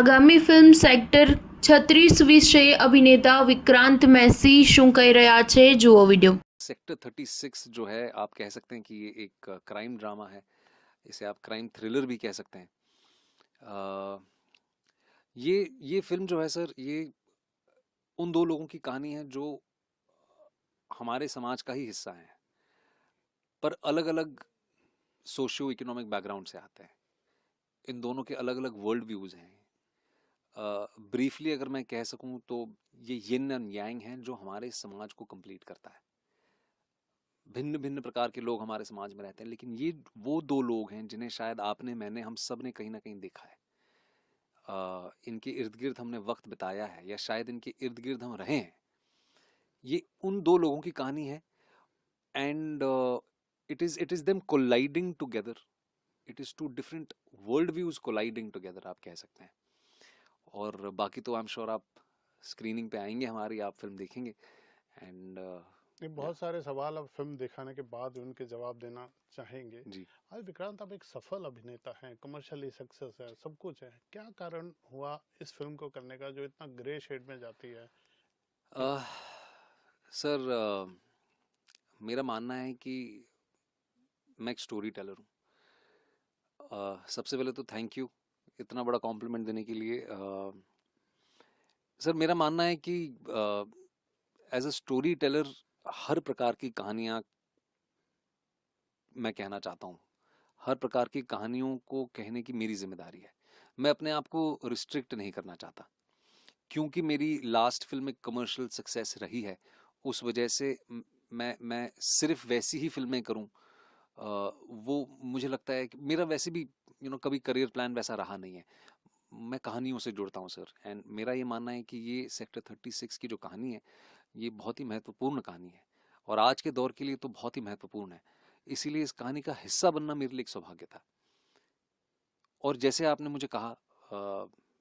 આગામી film sector 36 વિશે અભિનેતા વિક્રાંત મેસી શું કહી રહ્યા છે જુઓ વિડીયો। सेक्टर 36 जो है आप कह सकते हैं कि ये एक क्राइम ड्रामा है। इसे आप क्राइम थ्रिलर भी कह सकते हैं। अ, ये फिल्म जो है सर, ये उन दो लोगों की कहानी है जो हमारे समाज का ही हिस्सा है, पर अलग अलग सोशियो इकोनॉमिक बैकग्राउंड से आते हैं। इन दोनों के अलग अलग वर्ल्ड व्यूज हैं। ब्रीफली अगर मैं कह सकूं तो ये यिन एंड यांग हैं जो हमारे समाज को कंप्लीट करता है। भिन्न भिन्न प्रकार के लोग हमारे समाज में रहते हैं, लेकिन ये वो दो लोग हैं जिन्हें शायद आपने, मैंने, हम सब ने कहीं ना कहीं देखा है। इनके इर्द गिर्द हमने वक्त बिताया है, या शायद इनके इर्द गिर्द हम रहे हैं। ये उन दो लोगों की कहानी है। And it is them colliding together. It is two different world views colliding together, आप कह सकते हैं। और बाकी तो आई एम श्योर आप स्क्रीनिंग पे आएंगे हमारी, आप फिल्म देखेंगे। एंड ये बहुत सारे सवाल अब फिल्म दिखाने के बाद उनके जवाब देना चाहेंगे। जी। आज विक्रांत, आप एक सफल अभिनेता हैं, कमर्शियली सक्सेस है, सब कुछ है, क्या कारण हुआ इस फिल्म को करने का जो इतना ग्रे शेड में जाती है? uh, सर, मेरा मानना है कि मैं एक स्टोरी टेलर हूँ। सबसे पहले तो थैंक यू इतना बड़ा कॉम्प्लीमेंट देने के लिए। सर, मेरा मानना है कि एज अ स्टोरी टेलर हर प्रकार की कहानियाँ मैं कहना चाहता हूँ। हर प्रकार की कहानियों को कहने की मेरी जिम्मेदारी है। मैं अपने आप को रिस्ट्रिक्ट नहीं करना चाहता, क्योंकि मेरी लास्ट फिल्म एक कमर्शियल सक्सेस रही है। उस वजह से मैं सिर्फ वैसी ही फिल्में करूं। वो मुझे लगता है कि मेरा वैसे भी कभी करियर प्लान वैसा रहा नहीं है। मैं कहानियों से जुड़ता हूं सर। एंड मेरा ये मानना है कि ये सेक्टर 36 की जो कहानी है, ये बहुत ही महत्वपूर्ण कहानी है, और आज के दौर के लिए तो बहुत ही महत्वपूर्ण है। इसीलिए इस कहानी का हिस्सा बनना मेरे लिए एक सौभाग्य था। और जैसे आपने मुझे कहा,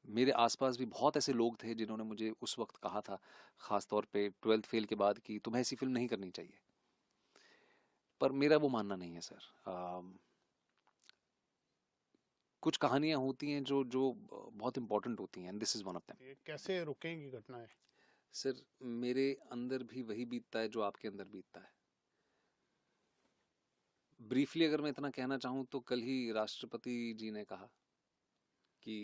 मेरे आसपास भी बहुत ऐसे लोग थे जिन्होंने मुझे उस वक्त कहा था, खास तौर पे 12th फेल के बाद, कि तुम्हें ऐसी फिल्म नहीं करनी चाहिए। पर मेरा वो मानना नहीं है सर। कुछ कहानियां होती हैं जो जो बहुत इंपॉर्टेंट होती हैं, and this is one of them. ये कैसे रुकेंगी घटनाएं? सर, मेरे अंदर भी वही बीतता है जो आपके अंदर बीतता है। ब्रीफली अगर मैं इतना कहना चाहूँ तो कल ही राष्ट्रपति जी ने कहा कि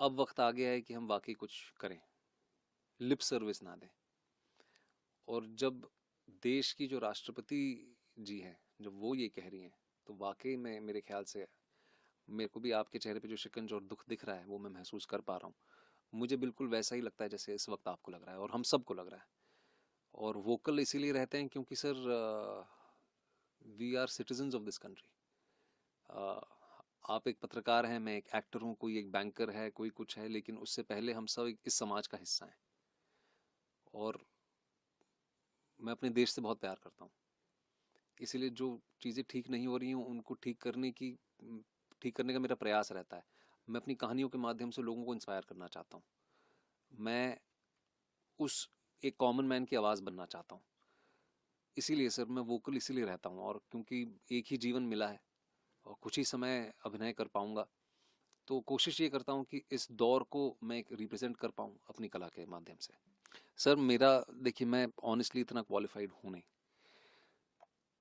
अब वक्त आ गया है कि हम वाकई कुछ करें, लिप सर्विस ना दें। और जब देश की जो राष्ट्रपति जी हैं, जब वो ये कह रही हैं, तो वाकई में मेरे ख्याल से मेरे को भी आपके चेहरे पे जो शिकंज और दुख दिख रहा है वो मैं महसूस कर पा रहा हूँ। मुझे बिल्कुल वैसा ही लगता है जैसे इस वक्त आपको लग रहा है, और हम सबको लग रहा है। और वोकल इसीलिए रहते हैं क्योंकि sir, we are citizens of this country. आप एक पत्रकार हैं, मैं एक एक्टर हूँ, कोई एक बैंकर है, कोई कुछ है, लेकिन उससे पहले हम सब इस समाज का हिस्सा हैं। और मैं अपने देश से बहुत प्यार करता हूँ। इसीलिए जो चीज़ें ठीक नहीं हो रही हैं उनको ठीक करने का मेरा प्रयास रहता है। मैं अपनी कहानियों के माध्यम से लोगों को इंस्पायर करना चाहता हूँ। मैं उस एक कॉमन मैन की आवाज़ बनना चाहता हूँ। इसीलिए सर मैं वोकल इसीलिए रहता हूँ, और क्योंकि एक ही जीवन मिला है और कुछ ही समय अभिनय कर पाऊंगा, तो कोशिश ये करता हूँ कि इस दौर को मैं एक रिप्रेजेंट कर पाऊँ अपनी कला के माध्यम से। सर मेरा, देखिए, मैं ऑनेस्टली इतना क्वालिफाइड हूँ नहीं।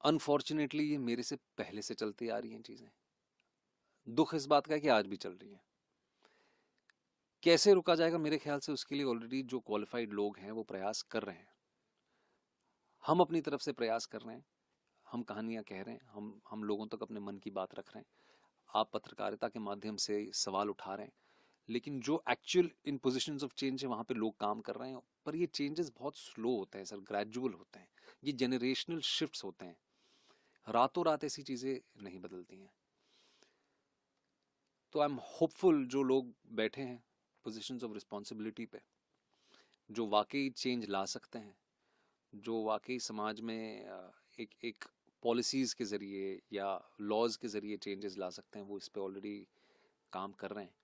अनफॉर्चुनेटली ये मेरे से पहले से चलती आ रही हैं चीज़ें। दुख इस बात का है कि आज भी चल रही हैं। कैसे रुका जाएगा? मेरे ख्याल से उसके लिए ऑलरेडी जो क्वालिफाइड लोग हैं वो प्रयास कर रहे हैं। हम अपनी तरफ से प्रयास कर रहे हैं। हम कहानियां कह रहे हैं, हम लोगों तक अपने मन की बात रख रहे हैं। आप पत्रकारिता के माध्यम से सवाल उठा रहे हैं, लेकिन जो actual in position of change है वहां पे लोग काम कर रहे हैं। पर ये चेंजेस बहुत स्लो होते हैं सर, ग्रेजुअल होते हैं। ये जेनरेशनल शिफ्ट्स होते हैं। रातों रात ऐसी चीजें नहीं बदलती हैं। तो आई एम होपफुल जो लोग बैठे हैं पोजिशंस ऑफ रिस्पॉन्सिबिलिटी पे, जो वाकई चेंज ला सकते हैं, जो वाकई समाज में एक एक पॉलिसीज़ के ज़रिए या लॉज के ज़रिए चेंजेस ला सकते हैं, वो इस पे ऑलरेडी काम कर रहे हैं।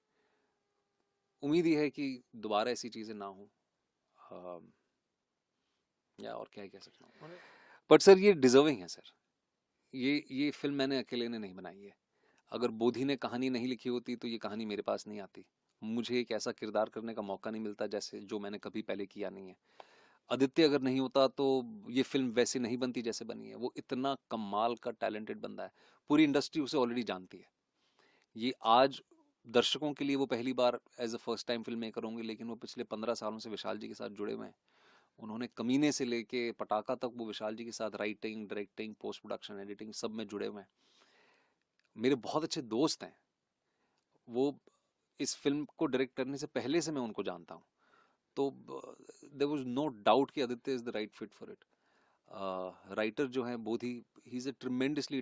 उम्मीद ये है कि दोबारा ऐसी चीज़ें ना हो। या और क्या ही कह सकता हूँ। बट सर ये डिजर्विंग है सर। ये फिल्म मैंने अकेले ने नहीं बनाई है। अगर बोधी ने कहानी नहीं लिखी होती तो ये कहानी मेरे पास नहीं आती। मुझे एक ऐसा किरदार करने का मौका नहीं मिलता जैसे जो मैंने कभी पहले किया नहीं है। आदित्य अगर नहीं होता तो ये फिल्म वैसे नहीं बनती जैसे बनी है। वो इतना कमाल का टैलेंटेड बंदा है, पूरी इंडस्ट्री उसे ऑलरेडी जानती है। ये आज दर्शकों के लिए वो पहली बार as a first time film maker होंगे, लेकिन वो पिछले 15 सालों से विशाल जी के साथ जुड़े हुए हैं। उन्होंने कमीने से लेके पटाखा तक वो विशाल जी के साथ writing, directing, post production, editing सब में जुड़े हुए हैं। मेरे बहुत अच्छे दोस्त हैं। वो इस फिल्म को डायरेक्ट करने से पहले से मैं उनको जानता हूँ। तो देयर वाज नो डाउट कि Aditya is the right fit for it. Writer जो है Bodhi, he is a tremendously